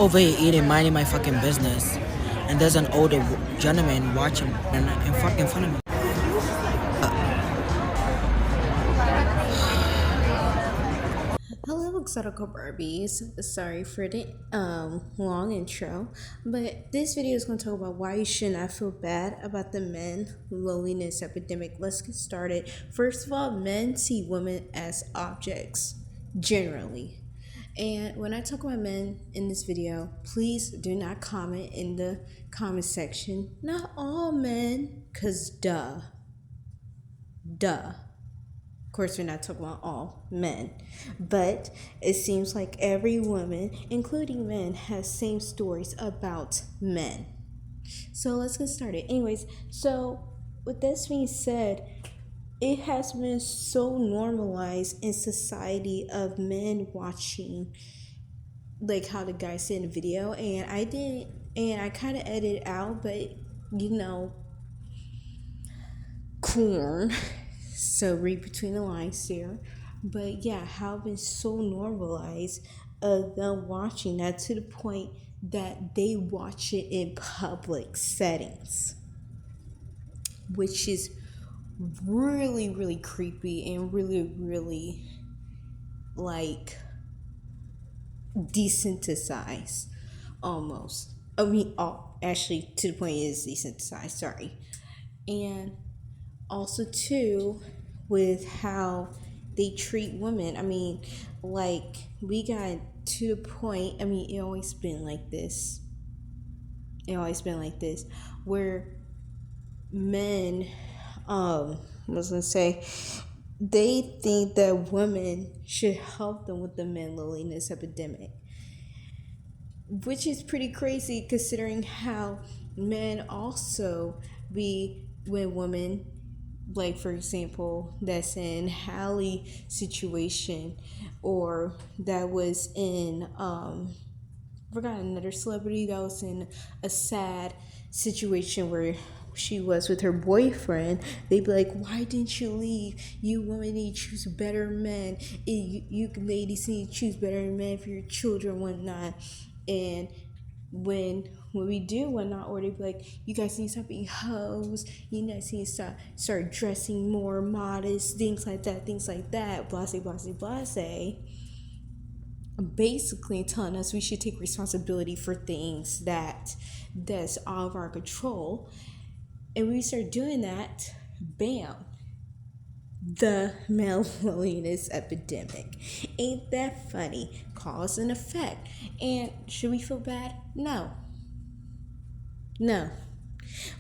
over here eating, minding my fucking business, and there's an older gentleman watching and in fucking front of me. Hello, Exotical Barbies. Sorry for the long intro, but this video is going to talk about why you should not feel bad about the men loneliness epidemic. Let's get started. First of all, men see women as objects, generally. And when I talk about men in this video, please do not comment in the comment section. Not all men, because duh. Of course, we're not talking about all men, but it seems like every woman, including men, has same stories about men. So let's get started. Anyways, so with this being said, it has been so normalized in society of men watching, like how the guy said in the video, and I kind of edited out, but corn. So read between the lines here. But yeah, how it's been so normalized of them watching that to the point that they watch it in public settings, which is really, really creepy and really, really like desensitized almost. Actually, to the point it is desensitized, sorry. And also too with how they treat women. Like we got to the point, it always been like this. Where men I was gonna say they think that women should help them with the men loneliness epidemic, which is pretty crazy considering how men also be when women, like for example, that's in Halle situation, or that was in forgot another celebrity that was in a sad situation where she was with her boyfriend. They'd be like, why didn't you leave? You women need to choose better men. You ladies need to choose better men for your children, whatnot. And when we do whatnot, or they'd be like, you guys need to stop being hoes, you guys need to start dressing more modest, things like that, blase blase blase, basically telling us we should take responsibility for things that's out of our control. And we start doing that, bam, the male loneliness epidemic. Ain't that funny? Cause and effect. And should we feel bad? No.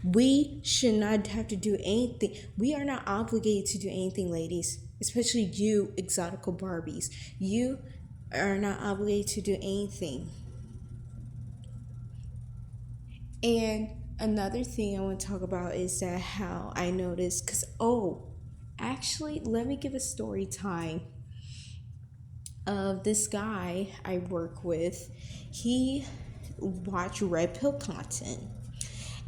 We should not have to do anything. We are not obligated to do anything, ladies. Especially you, Exotical Barbies. You are not obligated to do anything. And another thing I want to talk about is that how I noticed, actually, let me give a story time of this guy I work with. He watched red pill content.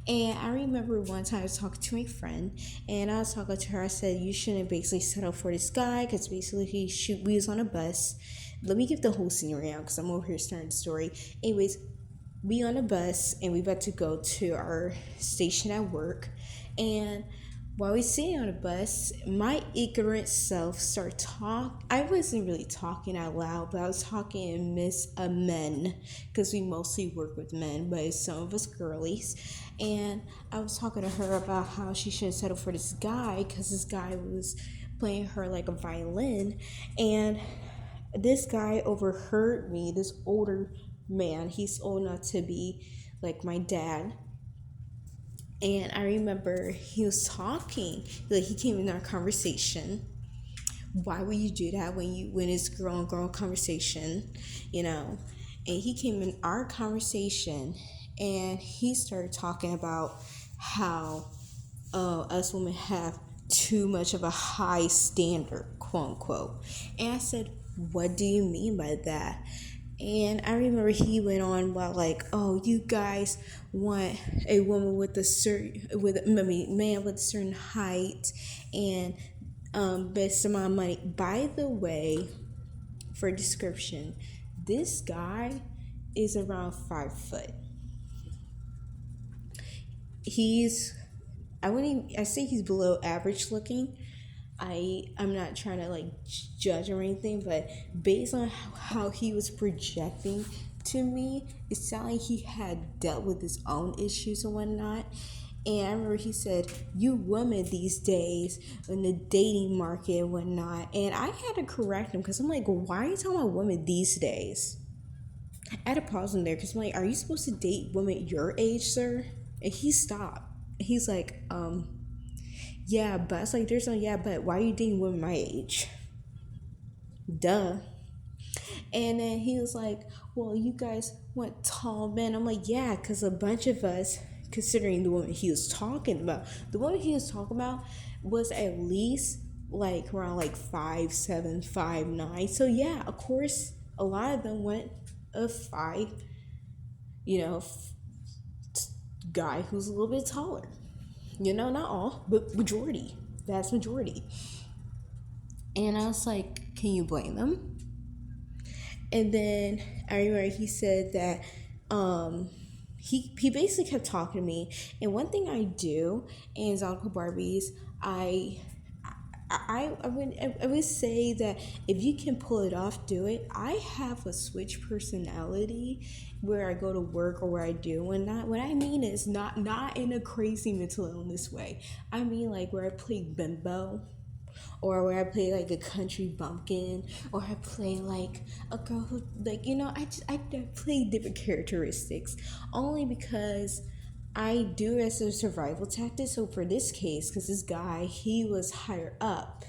And I remember one time I was talking to my friend, and I was talking to her. I said, you shouldn't basically settle for this guy, because basically we was on a bus. Let me give the whole scenery out, because I'm over here starting the story. Anyways, we on a bus, and we about to go to our station at work. And while we sitting on the bus, my ignorant self started talking. I wasn't really talking out loud, but I was talking in men, because we mostly work with men, but some of us girlies. And I was talking to her about how she shouldn't settle for this guy, because this guy was playing her like a violin. And this guy overheard me, this older man. He's old enough to be like my dad. And I remember he was talking, like he came in our conversation. Why would you do that when it's girl on girl conversation, And he came in our conversation, and he started talking about how us women have too much of a high standard, quote unquote. And I said, what do you mean by that? And I remember he went on about like, oh, you guys want a woman with man with a certain height and best amount of money. By the way, for description, this guy is around 5 foot. He's I wouldn't even, I say he's below average looking. I'm not trying to like judge or anything, but based on how he was projecting to me, it sounded like he had dealt with his own issues and whatnot. And I remember he said, "You women these days in the dating market and whatnot." And I had to correct him because I'm like, "Why are you talking about women these days?" I had to pause him there because I'm like, "Are you supposed to date women your age, sir?" And he stopped. He's like, yeah, but it's like there's no yeah, but why are you dating women my age? Duh. And then he was like, well, you guys want tall men. I'm like, yeah, because a bunch of us, considering the woman he was talking about, the woman he was talking about was at least like around like 5'7", 5'9". So yeah, of course, a lot of them went a five, you know, guy who's a little bit taller. You know, not all, but majority. Vast majority. And I was like, can you blame them? And then I remember he said that he basically kept talking to me. And one thing I do in Exotical Barbies, I would say that if you can pull it off, do it. I have a switch personality where I go to work or where I do and not. What I mean is not in a crazy mental illness way. I mean like where I play bimbo, or where I play like a country bumpkin, or I play like a girl who like I play different characteristics only because I do it as a survival tactic. So for this case, because this guy he was higher up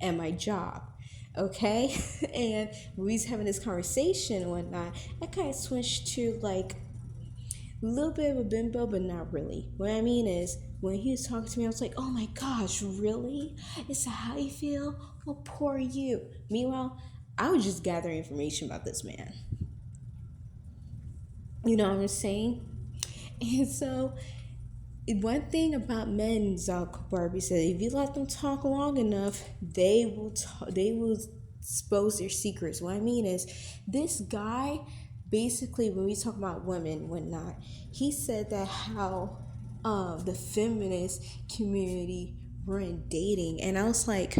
at my job, okay, and we was having this conversation and whatnot. I kind of switched to like a little bit of a bimbo, but not really. What I mean is, when he was talking to me, I was like, oh my gosh, really? Is that how you feel? Well, poor you. Meanwhile, I was just gathering information about this man. You know what I'm saying? And so, one thing about men, Zuck Barbie said, if you let them talk long enough, they will expose their secrets. What I mean is, this guy, basically, when we talk about women and whatnot, he said that how the feminist community weren't dating, and I was like,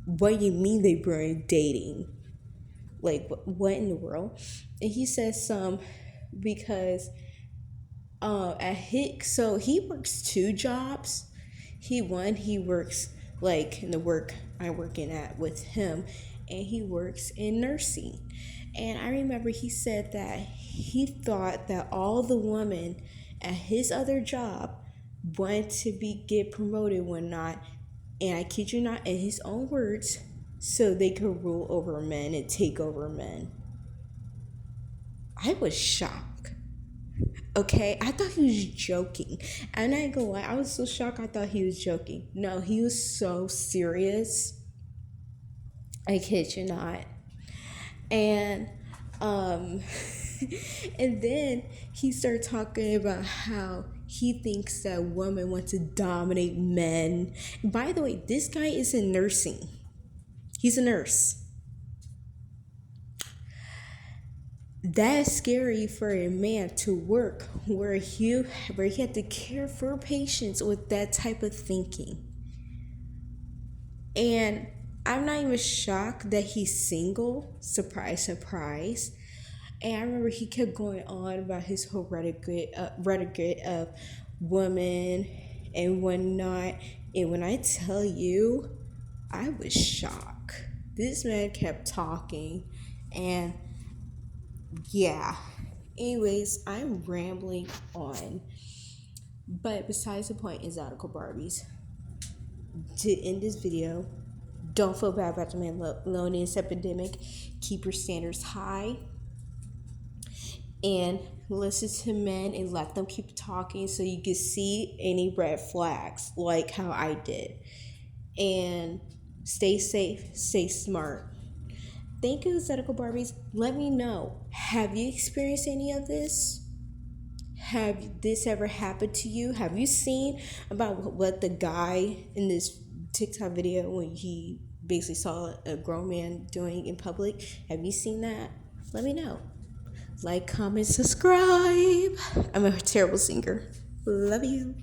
what do you mean they weren't dating? Like, what in the world? And he says some because at Hicks, so he works two jobs. He works like in the work I'm working at with him, and he works in nursing. And I remember he said that he thought that all the women at his other job wanted to be get promoted when not, and I kid you not, in his own words, so they could rule over men and take over men. I was shocked. Okay, I thought he was joking. I'm not gonna lie, I was so shocked I thought he was joking. No, he was so serious. I kid you not. And um and then he started talking about how he thinks that women want to dominate men. By the way, this guy is in nursing. He's a nurse. That's scary for a man to work where he had to care for patients with that type of thinking. And I'm not even shocked that he's single. Surprise, surprise. And I remember he kept going on about his whole rhetoric of women and whatnot. And when I tell you, I was shocked. This man kept talking, and yeah. Anyways, I'm rambling on. But besides the point, Exotical Barbies. To end this video, don't feel bad about the man loneliness epidemic. Keep your standards high. And listen to men and let them keep talking so you can see any red flags, like how I did. And stay safe, stay smart. Thank you, Exotical Barbies. Let me know. Have you experienced any of this? Have this ever happened to you? Have you seen about what the guy in this TikTok video when he basically saw a grown man doing in public? Have you seen that? Let me know. Like, comment, subscribe. I'm a terrible singer. Love you.